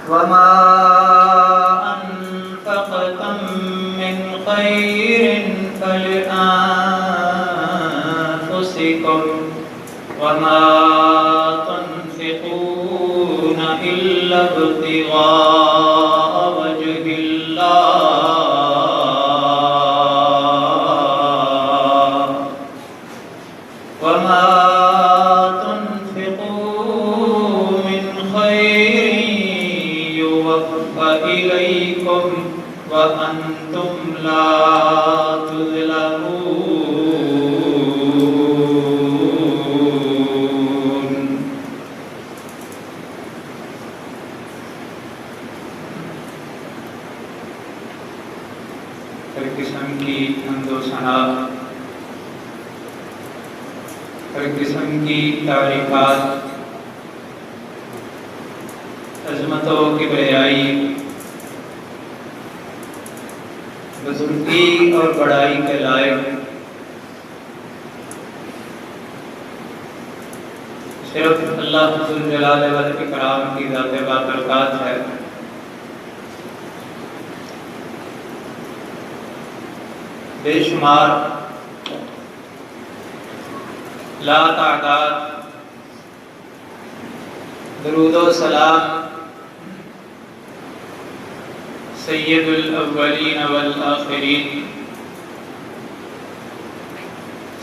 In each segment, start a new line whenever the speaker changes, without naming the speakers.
وما أنفقتم من خير فلأنفسكم وما تنفقون إلا ابتغاء وجه الله وما تنفقوا من خير يوفى إليكم وأنتم لا تظلمون. ہر قسم کی حمد و ثنا، ہر قسم کی تعریفات، عظمت و کبریائی، بزرگی اور بڑائی کے لائق صرف اللہ ذوالجلال والاکرام کی ذات بابرکات ہے۔ بے شمار لا تعداد درود و سلام سید الاولین والآخرین،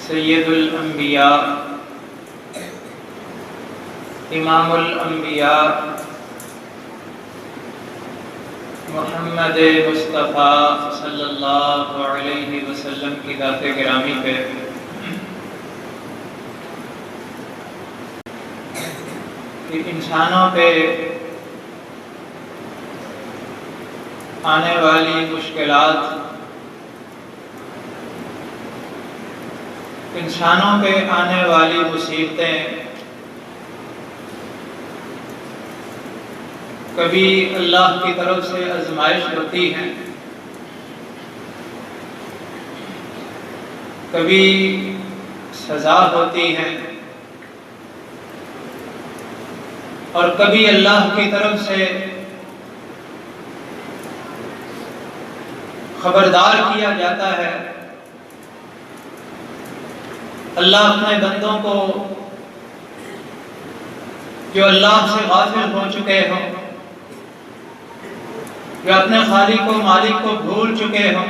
سید الانبیاء، امام الانبیاء، محمد مصطفیٰ صلی اللہ علیہ وسلم کی ذات گرامی پہ کہ انسانوں پہ آنے والی مشکلات، انسانوں پہ آنے والی مصیبتیں کبھی اللہ کی طرف سے آزمائش ہوتی ہیں، کبھی سزا ہوتی ہے، اور کبھی اللہ کی طرف سے خبردار کیا جاتا ہے۔ اللہ اپنے بندوں کو جو اللہ سے غافل ہو چکے ہوں، جو اپنے خالق و مالک کو بھول چکے ہوں،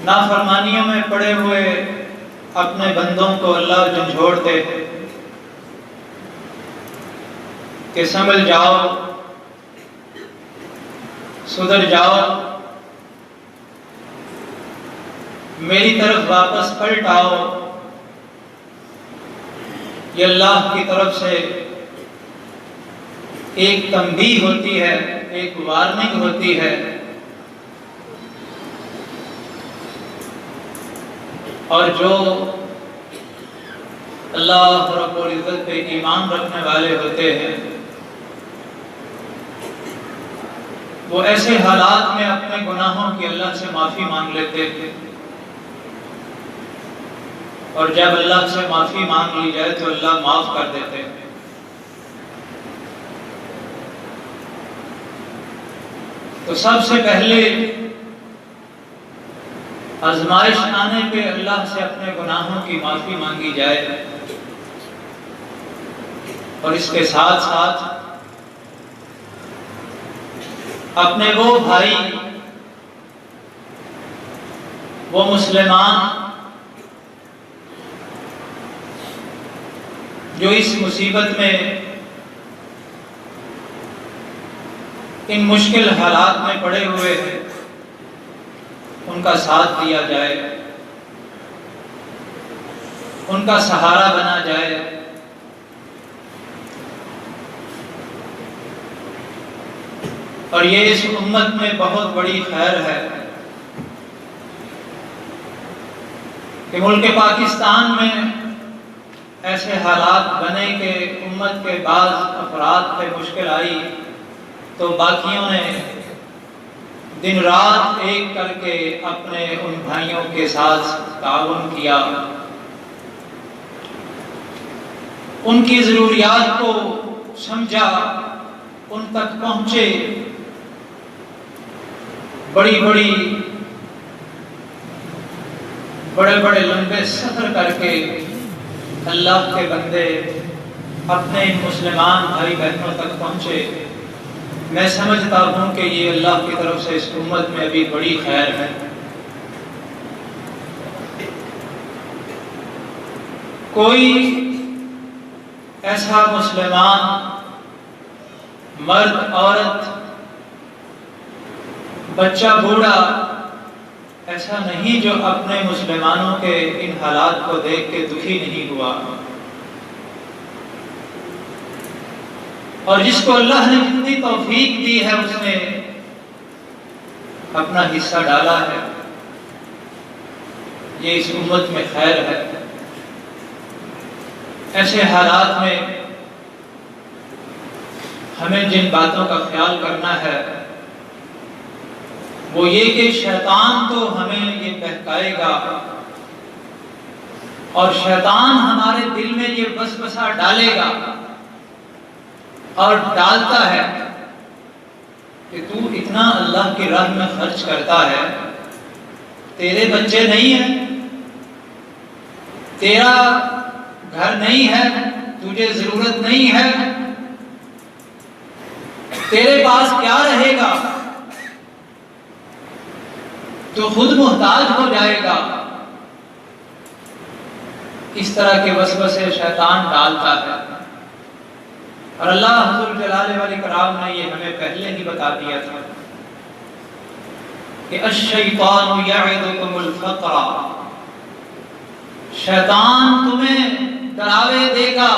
نافرمانیوں میں پڑے ہوئے اپنے بندوں کو اللہ جھنجھوڑتے ہیں کہ سنبھل جاؤ، سدھر جاؤ، میری طرف واپس پلٹ آؤ۔ یہ اللہ کی طرف سے ایک تنبیہ ہوتی ہے، ایک وارننگ ہوتی ہے۔ اور جو اللہ رب العزت پہ ایمان رکھنے والے ہوتے ہیں، وہ ایسے حالات میں اپنے گناہوں کی اللہ سے معافی مانگ لیتے ہیں، اور جب اللہ سے معافی مانگ لی جائے تو اللہ معاف کر دیتے ہیں۔ تو سب سے پہلے آزمائش آنے پہ اللہ سے اپنے گناہوں کی معافی مانگی جائے، اور اس کے ساتھ ساتھ اپنے وہ بھائی، وہ مسلمان جو اس مصیبت میں، ان مشکل حالات میں پڑے ہوئے ہیں، ان کا ساتھ دیا جائے، ان کا سہارا بنا جائے۔ اور یہ اس امت میں بہت بڑی خیر ہے کہ ملک پاکستان میں ایسے حالات بنے کہ امت کے بعض افراد پہ مشکل آئی تو باقیوں نے دن رات ایک کر کے اپنے ان بھائیوں کے ساتھ تعاون کیا، ان کی ضروریات کو سمجھا، ان تک پہنچے، بڑے بڑے لمبے سفر کر کے اللہ کے بندے اپنے مسلمان بھائی بہنوں تک پہنچے، میں سمجھتا ہوں کہ یہ اللہ کی طرف سے اس امت میں ابھی بڑی خیر ہے۔ کوئی ایسا مسلمان مرد عورت بچہ بوڑھا ایسا نہیں جو اپنے مسلمانوں کے ان حالات کو دیکھ کے دکھی نہیں ہوا، اور جس کو اللہ نے جتنی توفیق دی ہے اس نے اپنا حصہ ڈالا ہے۔ یہ اس امت میں خیر ہے۔ ایسے حالات میں ہمیں جن باتوں کا خیال کرنا ہے وہ یہ کہ شیطان تو ہمیں یہ بہکائے گا، اور شیطان ہمارے دل میں یہ وسوسہ ڈالے گا اور ڈالتا ہے کہ تو اتنا اللہ کی راہ میں خرچ کرتا ہے، تیرے بچے نہیں ہیں، تیرا گھر نہیں ہے، تجھے ضرورت نہیں ہے، تیرے پاس کیا رہے گا، تو خود محتاج ہو جائے گا۔ اس طرح کے وسوسے شیطان ڈالتا ہے، اور اللہ حضور جلالہ والی کرام نے یہ ہمیں پہلے ہی بتا دیا تھا کہ الشیطان یعدکم الفقر، شیطان تمہیں ڈراوے دے گا،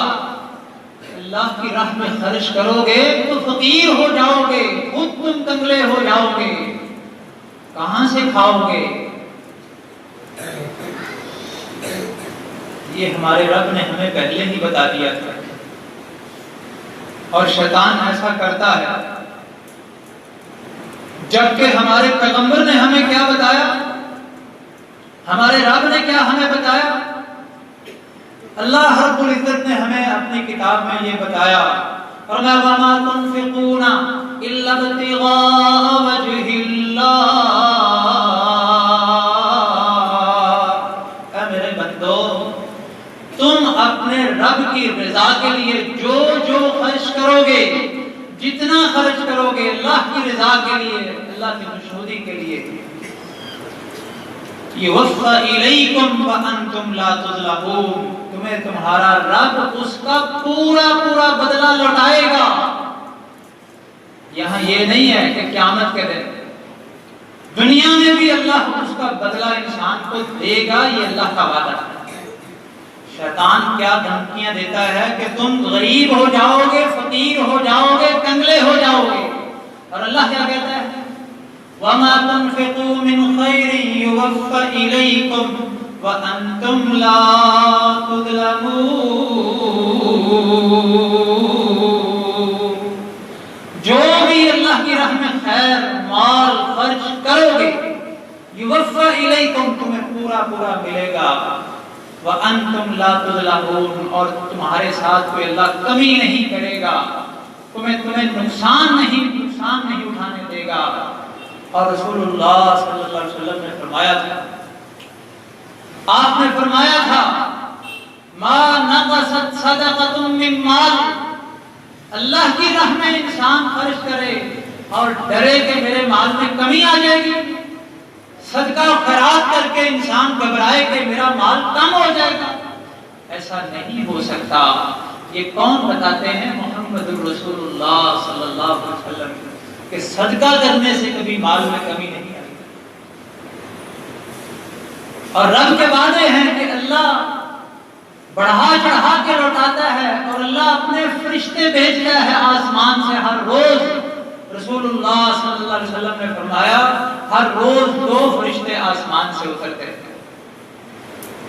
اللہ کی راہ میں خرچ کرو گے تو فقیر ہو جاؤ گے، خود تم کنگلے ہو جاؤ گے، کہاں سے کھاؤ گے؟ یہ ہمارے رب نے ہمیں پہلے ہی بتا دیا تھا، اور شیطان ایسا کرتا ہے۔ جبکہ ہمارے پیغمبر نے ہمیں کیا بتایا، ہمارے رب نے کیا ہمیں بتایا؟ اللہ رب العزت نے ہمیں اپنی کتاب میں یہ بتایا، اور وَمَا تُنْفِقُونَ إِلَّا ابْتِغَاءَ وَجْهِ اللَّهِ، اے میرے بندو تم اپنے رب کی رضا کے لیے جو خرچ کرو گے، جتنا خرچ کرو گے اللہ کی رضا کے لیے، اللہ کی خوشنودی کے لیے، یوفی الیکم وانتم لا تظلمون، تمہیں تمہارا رب اس کا پورا بدلہ لوٹائے گا۔ یہاں یہ نہیں ہے کہ قیامت کے دن دنیا میں بھی اللہ اس کا بدلہ انسان کو دے گا، یہ اللہ کا وعدہ ہے۔ شیطان کیا دھمکیاں دیتا ہے کہ تم غریب ہو جاؤ گے، فقیر ہو جاؤ گے، کنگلے ہو جاؤ گے، اور اللہ کیا کہتا ہے؟ وَمَا تُنْفِقُوا مِنْ خَيْرٍ يُوَفَّ إِلَيْكُمْ وَأَنْتُمْ لَا تُظْلَمُونَ، جو بھی اللہ کی راہ میں خیر مال خرچ کرو گے، يُوَفَّ إِلَيْكُمْ تمہیں پورا ملے گا، وَأَنْتُمْ لَا تُظْلَمُونَ اور تمہارے ساتھ کوئی اللہ کمی نہیں کرے گا، تمہیں نقصان نہیں اٹھانے دے گا۔ اور رسول اللہ صلی اللہ علیہ وسلم نے فرمایا تھا، آپ نے فرمایا تھا ما نقصت صدقۃ من مال، اللہ کی راہ میں انسان خرچ کرے اور ڈرے کہ میرے مال میں کمی آ جائے گی، صدقہ خیرات کر کے انسان گھبرائے کہ میرا مال کم ہو جائے گا، ایسا نہیں ہو سکتا۔ یہ کون بتاتے ہیں؟ محمد رسول اللہ صلی اللہ علیہ وسلم، کہ صدقہ کرنے سے کبھی مال میں کمی نہیں آئی۔ اور رب کے وعدے ہیں کہ اللہ بڑھا چڑھا کے لوٹاتا ہے، اور اللہ اپنے فرشتے بھیجتا ہے آسمان سے ہر روز۔ رسول اللہ صلی اللہ علیہ وسلم نے فرمایا ہر روز 2 فرشتے آسمان سے اترتے ہیں،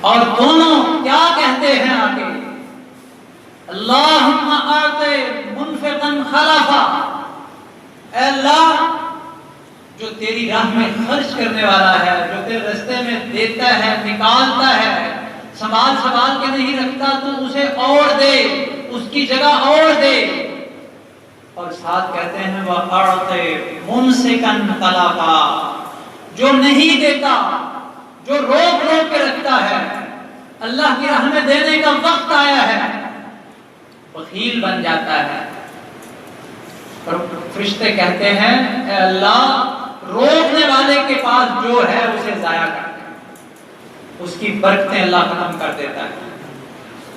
اور دونوں کیا کہتے ہیں آگے؟ اللہم اعطِ منفقا خلفا، اے اللہ جو تیری راہ میں خرچ کرنے والا ہے، جو تیرے راستے میں دیتا ہے، نکالتا ہے، سنبھال کے نہیں رکھتا، تو اسے اور دے، اس کی جگہ اور دے۔ اور ساتھ کہتے ہیں وَأَعْطِ مُمْسِكًا طَلَقًا، جو نہیں دیتا، جو روک روک کے رکھتا ہے، اللہ کی راہ میں دینے کا وقت آیا ہے، بخیل بن جاتا ہے۔ اور فرشتے کہتے ہیں اے اللہ، روکنے والے کے پاس جو ہے اسے ضائع کر دے، اس کی برکتیں اللہ ختم کر دیتا ہے،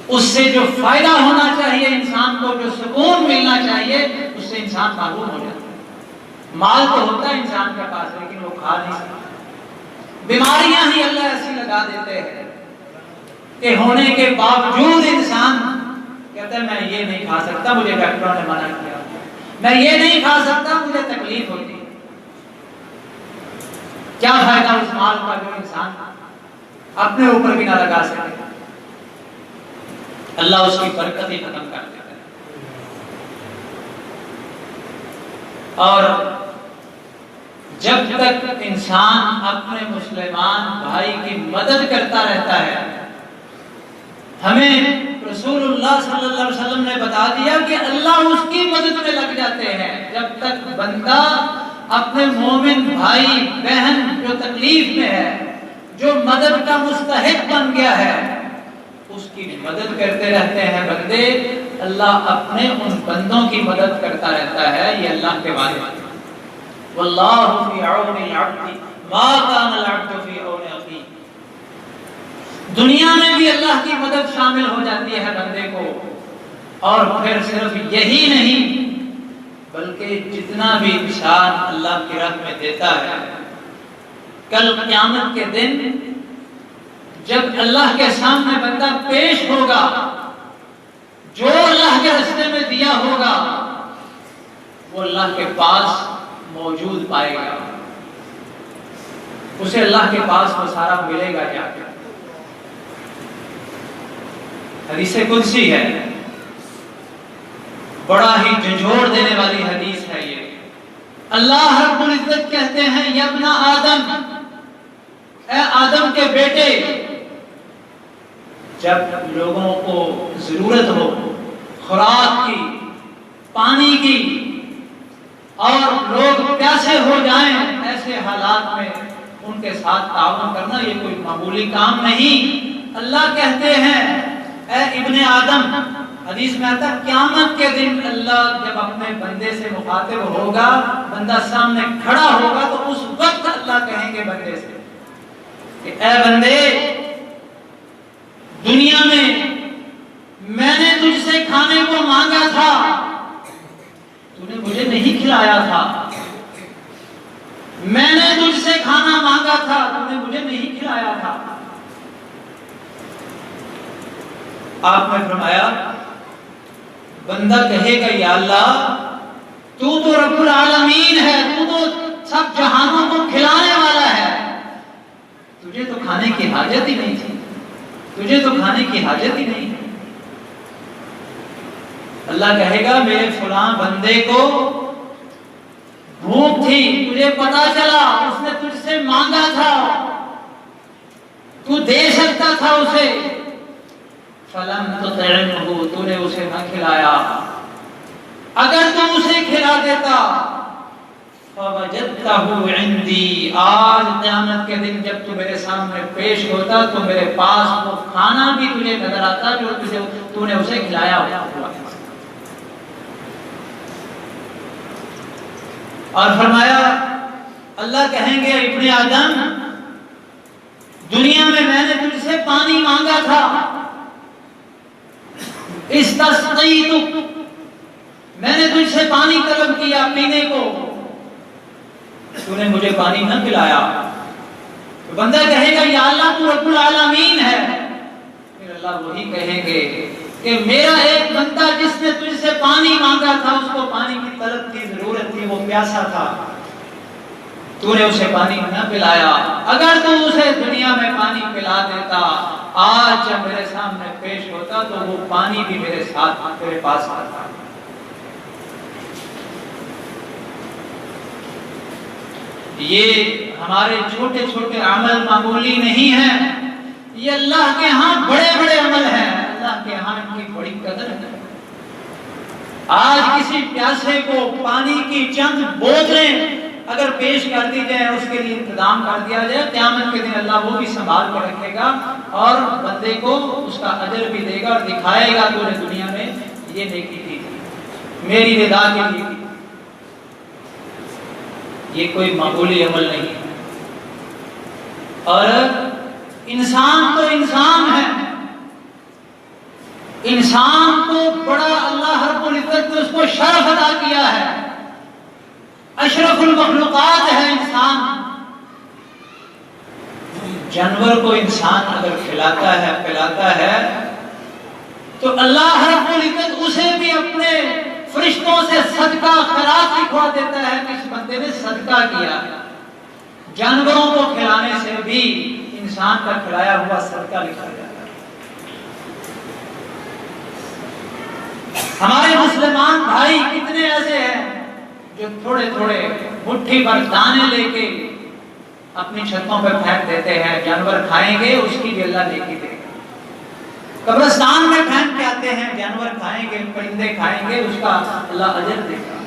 اس سے جو فائدہ ہونا چاہیے انسان کو، جو سکون ملنا چاہیے، اس سے انسان محروم ہو جاتا ہے۔ مال تو ہوتا ہے انسان کے پاس لیکن وہ کھا نہیں سکتا، بیماریاں ہی اللہ ایسی لگا دیتے ہیں کہ ہونے کے باوجود انسان کہتا ہے میں یہ نہیں کھا سکتا، مجھے ڈاکٹروں نے منع کیا، میں یہ نہیں کھا سکتا، مجھے تکلیف ہوتی ہے۔ کیا فائدہ اس مال کا جو انسان اپنے اوپر بھی نہ لگا سکے، اللہ اس کی برکت ہی ختم کر دیتا ہے۔ اور جب تک انسان اپنے مسلمان بھائی کی مدد کرتا رہتا ہے، ہمیں رسول اللہ صلی اللہ علیہ وسلم نے بتا دیا کہ اللہ اس کی مدد میں لگ جاتے ہیں۔ جب تک بندہ اپنے مومن بھائی بہن جو تکلیف میں ہے، جو مدد کا مستحق بن گیا ہے، اس کی مدد کرتے رہتے ہیں بندے، اللہ اپنے ان بندوں کی مدد کرتا رہتا ہے۔ یہ اللہ کے وعدے ہیں۔ واللہ فی عون العبد ما کان العبد فی عون اخیہ۔ دنیا میں بھی اللہ کی مدد شامل ہو جاتی ہے بندے کو، اور پھر صرف یہی نہیں بلکہ جتنا بھی انسان اللہ کی راہ میں دیتا ہے، کل قیامت کے دن جب اللہ کے سامنے بندہ پیش ہوگا، جو اللہ کے راستے میں دیا ہوگا وہ اللہ کے پاس موجود پائے گا، اسے اللہ کے پاس وہ سارا ملے گا جا کے۔ حدیث قدسی ہے، بڑا ہی جھنجھوڑ دینے والی حدیث ہے یہ۔ اللہ رب العزت کہتے ہیں یا ابن آدم، اے آدم کے بیٹے، جب لوگوں کو ضرورت ہو خوراک کی، پانی کی، اور لوگ پیاسے ہو جائیں، ایسے حالات میں ان کے ساتھ تعاون کرنا یہ کوئی معمولی کام نہیں۔ اللہ کہتے ہیں اے ابن آدم، حدیث میں آتا ہے قیامت کے دن اللہ جب اپنے بندے سے مخاطب ہوگا، بندہ سامنے کھڑا ہوگا، تو اس وقت اللہ کہیں گے بندے سے کہ اے بندے، دنیا میں نے تجھ سے کھانے کو مانگا تھا، تو نے مجھے نہیں کھلایا تھا، میں نے تجھ سے کھانا مانگا تھا، تو نے مجھے نہیں کھلایا تھا۔ آپ نے فرمایا بندہ کہے گا یا اللہ، تو رب العالمین ہے، تو سب جہانوں کو کھلانے والا ہے، تجھے تو کھانے کی حاجت ہی نہیں تھی، تجھے تو کھانے کی حاجت ہی نہیں۔ اللہ کہے گا میرے فلاں بندے کو بھوک تھی، تجھے پتا چلا، اس نے تجھ سے مانگا تھا، تو دے سکتا تھا اسے، فلم تطعمہ، تو نے اسے نہ کھلایا، اگر تو اسے کھلا دیتا، فوجدتہ عندی، آج قیامت کے دن جب تو میرے سامنے پیش ہوتا تو میرے پاس وہ کھانا بھی تجھے نظر آتا جو تو نے اسے کھلایا ہوا۔ اور فرمایا اللہ کہیں گے ابن آدم، دنیا میں نے تجھ سے پانی مانگا تھا، استسقیتک، میں نے تجھ سے پانی طلب کیا پینے کو، تو نے مجھے پانی نہ پلایا۔ تو بندہ کہے گا یا اللہ تو رب العالمین ہے، پھر اللہ وہی کہیں گے کہ میرا ایک بندہ جس نے تجھ سے پانی مانگا تھا، اس کو پانی کی طلب تھی، ضرورت تھی، وہ پیاسا تھا، تو نے اسے پانی نہ پلایا، اگر تو اسے دنیا میں پانی پلا دیتا، آج جب میرے سامنے پیش ہوتا تو وہ پانی بھی میرے ساتھ میرے پاس آتا۔ یہ ہمارے چھوٹے چھوٹے عمل معمولی نہیں ہیں، یہ اللہ کے ہاں بڑے بڑے عمل ہیں، اللہ کے ہاں ان کی بڑی قدر ہے۔ آج کسی پیاسے کو پانی کی چند بوتلیں اگر پیش کر دی جائے، اس کے لیے انتظام کر دیا جائے، قیامت کے دن اللہ وہ بھی سنبھال کے رکھے گا اور بندے کو اس کا اجر بھی دے گا اور دکھائے گا پورے دنیا میں یہ نیکی تھی، میری رضا کے لیے تھی۔ یہ کوئی معمولی عمل نہیں ہے۔ اور انسان تو انسان ہے، انسان کو بڑا اللہ رب العزت نے اس کو شرف عطا کیا ہے، اشرف المخلوقات ہے انسان۔ جانور کو انسان اگر کھلاتا ہے پلاتا ہے تو اللہ رب العزت اسے بھی اپنے فرشتوں سے صدقہ خیرات لکھوا دیتا ہے کہ اس بندے نے صدقہ کیا۔ جانوروں کو کھلانے سے بھی انسان کا کھلایا ہوا صدقہ لکھا جاتا ہے۔ ہمارے مسلمان بھائی کتنے ایسے ہیں جو تھوڑے تھوڑے مٹھی بھر دانے لے کے اپنی چھتوں پہ پھینک دیتے ہیں، جانور کھائیں گے اس کی بھی اللہ نیکی دے گا۔ قبرستان میں پھینک کے آتے ہیں، جانور کھائیں گے، پرندے کھائیں گے، اس کا اللہ اجر دے گا۔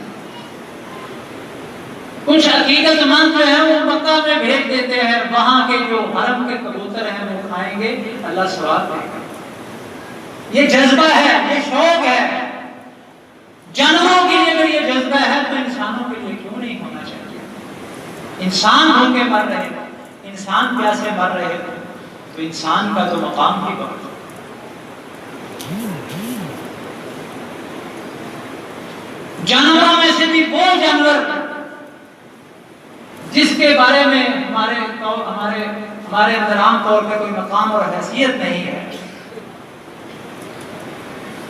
کچھ عقیدت مند جو ہیں وہ مکہ میں بھیج دیتے ہیں، وہاں کے جو حرم کے کبوتر ہیں وہ کھائیں گے، اللہ ثواب دے گا۔ یہ جذبہ ہے، یہ شوق ہے۔ جانوروں کے لیے اگر یہ جذبہ ہے تو انسانوں کے لیے کیوں نہیں ہونا چاہیے؟ انسان ہو کے مر رہے ہیں، انسان پیاسے مر رہے ہیں تو انسان کا تو مقام ہی بہت ہے۔ جانوروں میں سے بھی وہ جانور جس کے بارے میں ہمارے اندر عام طور پہ کوئی مقام اور حیثیت نہیں ہے،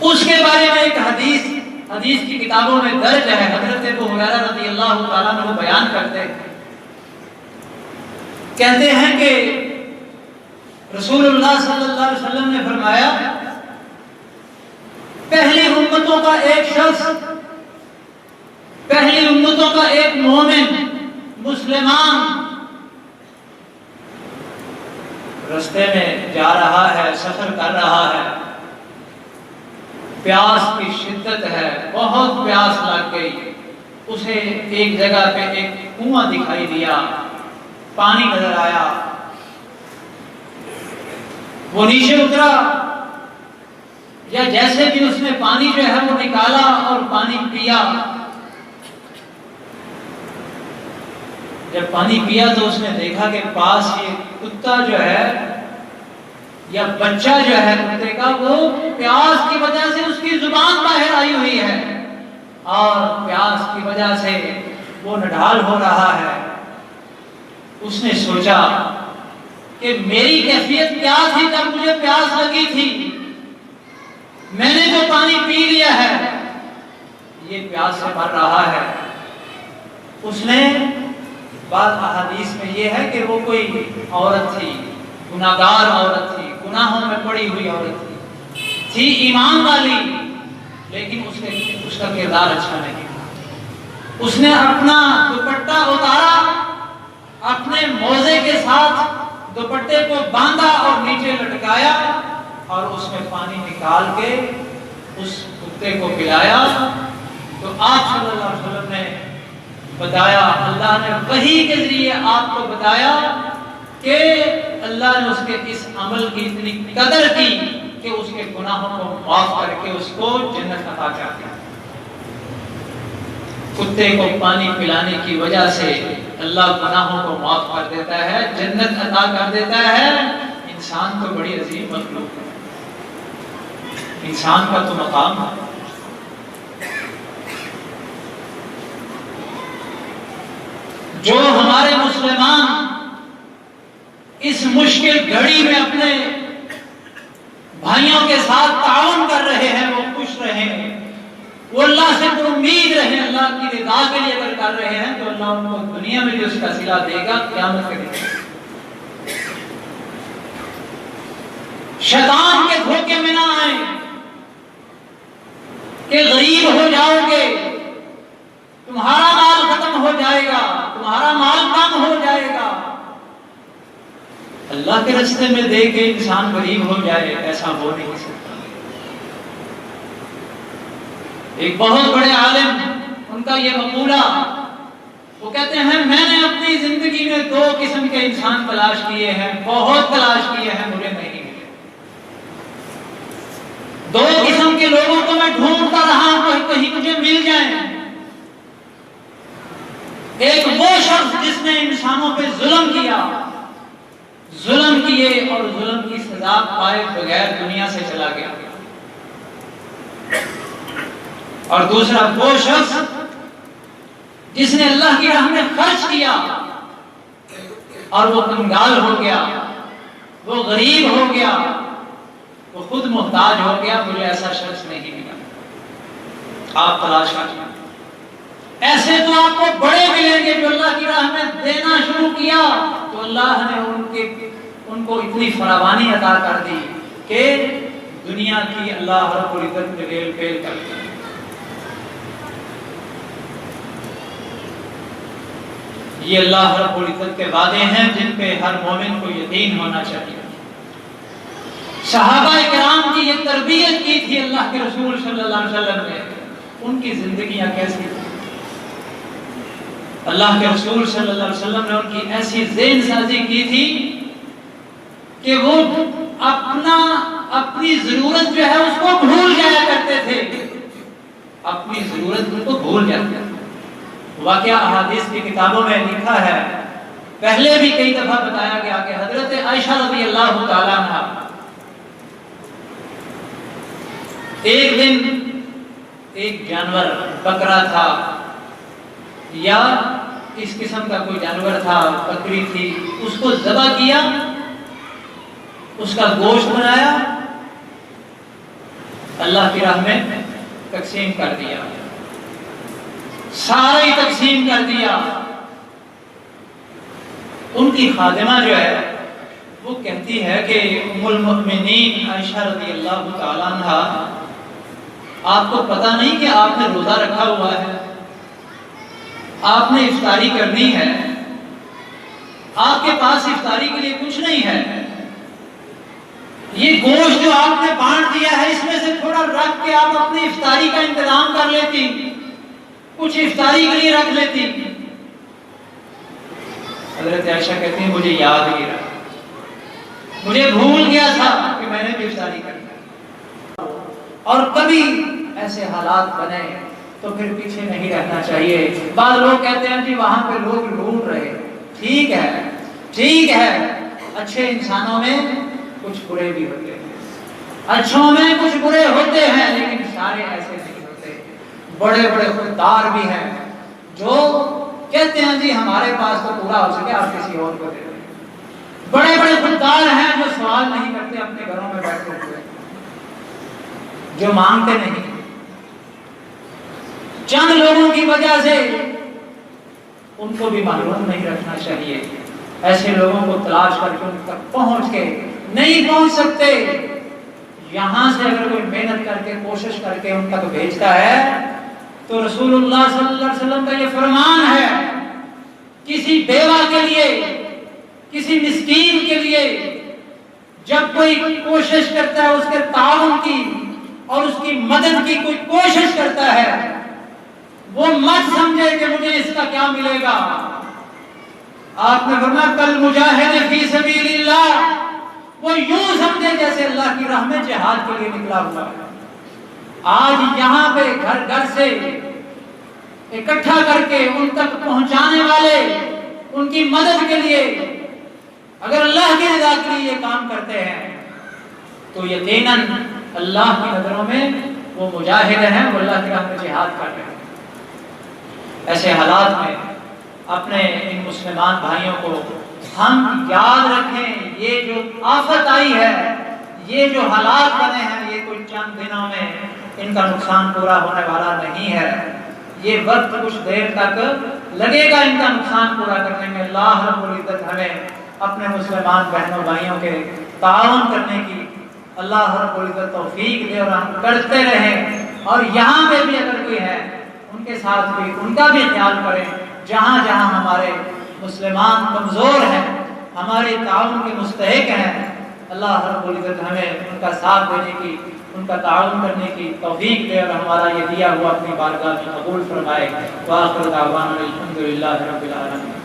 اس کے بارے میں ایک حدیث کی کتابوں میں درج ہے۔ حضرت ابو ہریرہ رضی اللہ تعالیٰ عنہ بیان کرتے ہیں، کہتے ہیں کہ رسول اللہ صلی اللہ علیہ وسلم نے فرمایا، پہلی امتوں کا ایک شخص، پہلی امتوں کا ایک مومن مسلمان رستے میں جا رہا ہے، سفر کر رہا ہے، پیاس کی شدت ہے، بہت پیاس لگ گئی، اسے ایک جگہ پہ ایک کنواں دکھائی دیا، پانی نظر آیا، وہ نیچے اترا، یا جیسے بھی اس نے پانی جو ہے وہ نکالا اور پانی پیا۔ جب پانی پیا تو اس نے دیکھا کہ پاس یہ کتا جو ہے یا بچہ جو ہے کتے کا، وہ پیاس کی وجہ سے اس کی زبان باہر آئی ہوئی ہے اور پیاس کی وجہ سے وہ نڈھال ہو رہا ہے۔ اس نے سوچا کہ میری کیفیت کیا تھی جب مجھے پیاس لگی تھی، میں نے جو پانی پی لیا ہے یہ پیاس سے مر رہا ہے۔ اس نے بعض احادیث میں یہ ہے کہ وہ کوئی عورت تھی، گناہگار عورت تھی، گناہوں میں پڑی ہوئی عورت تھی ایمان والی، لیکن اس کا کردار اچھا نہیں تھا۔ اس نے اپنا دوپٹہ اتارا، اپنے موزے کے ساتھ دوپٹے کو باندھا اور نیچے لٹکایا اور اس میں پانی نکال کے اس کتے کو پلایا۔ تو آپ صلی اللہ علیہ وسلم نے بتایا، اللہ نے وحی کے ذریعے آپ کو بتایا کہ اللہ نے اس کے اس عمل کی اتنی قدر کی کہ اس کے گناہوں کو معاف کر کے اس کو جنت عطا کر دیا۔ کتے کو پانی پلانے کی وجہ سے اللہ گناہوں کو معاف کر دیتا ہے، جنت عطا کر دیتا ہے۔ انسان تو بڑی عظیم مخلوق ہے، انسان کا تو مقام ہے۔ جو ہمارے مسلمان اس مشکل گھڑی میں اپنے بھائیوں کے ساتھ تعاون کر رہے ہیں، وہ خوش رہے ہیں، وہ اللہ سے امید رہے، اللہ کی رضا کے لیے اگر کر رہے ہیں تو اللہ ان کو دنیا میں بھی اس کا صلہ دے گا، قیامت کے دن۔ شیطان کے دھوکے میں نہ آئیں کہ غریب ہو جاؤ گے، تمہارا مال ختم ہو جائے گا، تمہارا مال کم ہو جائے گا۔ اللہ کے راستے میں دے کے انسان غریب ہو جائے، ایسا ہو نہیں سکتا۔ ایک بہت بڑے عالم، ان کا یہ مقولہ، وہ کہتے ہیں میں نے اپنی زندگی میں 2 قسم کے انسان تلاش کیے ہیں، بہت تلاش کیے ہیں، مجھے نہیں ملے۔ 2 قسم کے لوگوں کو میں ڈھونڈتا رہا ہوں، کہیں مجھے مل جائیں۔ ایک وہ شخص جس نے انسانوں پہ ظلم کیا، ظلم کیے اور ظلم کی سزا پائے بغیر دنیا سے چلا گیا، اور دوسرا وہ شخص جس نے اللہ کی راہ میں خرچ کیا اور وہ کنگال ہو گیا، وہ غریب ہو گیا، وہ خود محتاج ہو گیا۔ مجھے ایسا شخص نہیں ملا۔ آپ تلاش کیجیے، ایسے تو آپ کو بڑے ملیں گے جو اللہ کی راہ میں دینا شروع کیا تو اللہ نے ان کو اتنی فراوانی عطا کر دی کہ دنیا کی اللہ رب العزت نے ریل پیل کر دی۔ یہ اللہ رب العزت کے وعدے ہیں جن پہ ہر مومن کو یقین ہونا چاہیے۔ صحابہ کرام کی یہ تربیت کی تھی اللہ کے رسول صلی اللہ علیہ وسلم نے، ان کی زندگیاں کیسی تھیں؟ اللہ کے رسول صلی اللہ علیہ وسلم نے ان کی ایسی ذہن سازی کی تھی کہ وہ اپنی ضرورت جو ہے اس کو بھول جایا کرتے تھے، اپنی ضرورت کو بھول جاتے تھے۔ واقعہ احادیث کی کتابوں میں لکھا ہے، پہلے بھی کئی دفعہ بتایا گیا کہ حضرت عائشہ رضی اللہ تعالیٰ عنہا ایک دن ایک جانور، بکرا تھا یا اس قسم کا کوئی جانور تھا، بکری تھی، اس کو ذبح کیا، اس کا گوشت بنایا، اللہ کی راہ میں تقسیم کر دیا، سارا ہی تقسیم کر دیا۔ ان کی خادمہ جو ہے وہ کہتی ہے کہ ام المؤمنین عائشہ رضی اللہ تعالیٰ عنہ، آپ کو پتہ نہیں کہ آپ نے روزہ رکھا ہوا ہے، آپ نے افطاری کرنی ہے، آپ کے پاس افطاری کے لیے کچھ نہیں ہے، یہ گوشت جو آپ نے بانٹ دیا ہے اس میں سے تھوڑا رکھ کے آپ اپنی افطاری کا انتظام کر لیتی، کچھ افطاری کے لیے رکھ لیتی۔ حضرت عائشہ کہتی ہیں مجھے یاد نہیں رہا، مجھے بھول گیا تھا کہ میں نے بھی افطاری کرنا۔ اور کبھی ایسے حالات بنے تو پھر پیچھے نہیں رہنا چاہیے۔ بعض لوگ کہتے ہیں کہ وہاں پہ لوگ ڈھونڈ رہے، ٹھیک ہے، ٹھیک ہے، اچھے انسانوں میں کچھ برے بھی ہوتے ہیں، اچھوں میں کچھ برے ہوتے ہیں، لیکن سارے ایسے نہیں ہوتے۔ بڑے بڑے خوددار بھی ہیں جو کہتے ہیں جی ہمارے پاس تو پورا ہو سکے، آپ کسی اور کو دے دیں۔ بڑے بڑے خوددار ہیں جو سوال نہیں کرتے، اپنے گھروں میں بیٹھے ہوئے، جو مانگتے نہیں۔ چند لوگوں کی وجہ سے ان کو بھی محروم نہیں رکھنا چاہیے۔ ایسے لوگوں کو تلاش کر کے ان تک پہنچ کے نہیں پہنچ سکتے، یہاں سے اگر کوئی محنت کر کے کوشش کر کے ان تک بھیجتا ہے تو رسول اللہ صلی اللہ علیہ وسلم کا یہ فرمان ہے، کسی بیوہ کے لیے، کسی مسکین کے لیے جب کوئی کوشش کرتا ہے اس کے تعاون کی اور اس کی مدد کی کوئی کوشش کرتا ہے، وہ مت سمجھے کہ مجھے اس کا کیا ملے گا۔ آپ نے فرمایا کل مجاہد فی سبیل اللہ، وہ یوں سمجھے جیسے اللہ کی راہ میں جہاد کے لیے نکلا ہوا ہے۔ آج یہاں پہ گھر گھر سے اکٹھا کر کے ان تک پہنچانے والے، ان کی مدد کے لیے اگر اللہ کی رضا کے لیے یہ کام کرتے ہیں تو یقیناً اللہ کی نظروں میں وہ مجاہد ہیں، وہ اللہ کی راہ میں جہاد کر رہے ہیں۔ ایسے حالات میں اپنے ان مسلمان بھائیوں کو ہم یاد رکھیں، یہ جو آفت آئی ہے، یہ جو حالات بنے ہیں، یہ کوئی چند دنوں میں ان کا نقصان پورا ہونے والا نہیں ہے، یہ وقت کچھ دیر تک لگے گا ان کا نقصان پورا کرنے میں۔ اللہ رب العزت ہمیں اپنے مسلمان بہنوں بھائیوں کے تعاون کرنے کی اللہ رب العزت توفیق دے اور ہم کرتے رہیں، اور یہاں پہ بھی اگر کوئی ہے ان کے ساتھ بھی ان کا بھی خیال کریں، جہاں جہاں ہمارے مسلمان کمزور ہیں، ہمارے تعاون کے مستحق ہیں، اللہ رب العزت ہمیں ان کا ساتھ دینے کی ان کا تعاون کرنے کی توفیق دے اور ہمارا یہ دیا ہوا اپنی بارگاہ میں قبول فرمائے۔ وآخر دعوانا الحمدللہ رب العالمین۔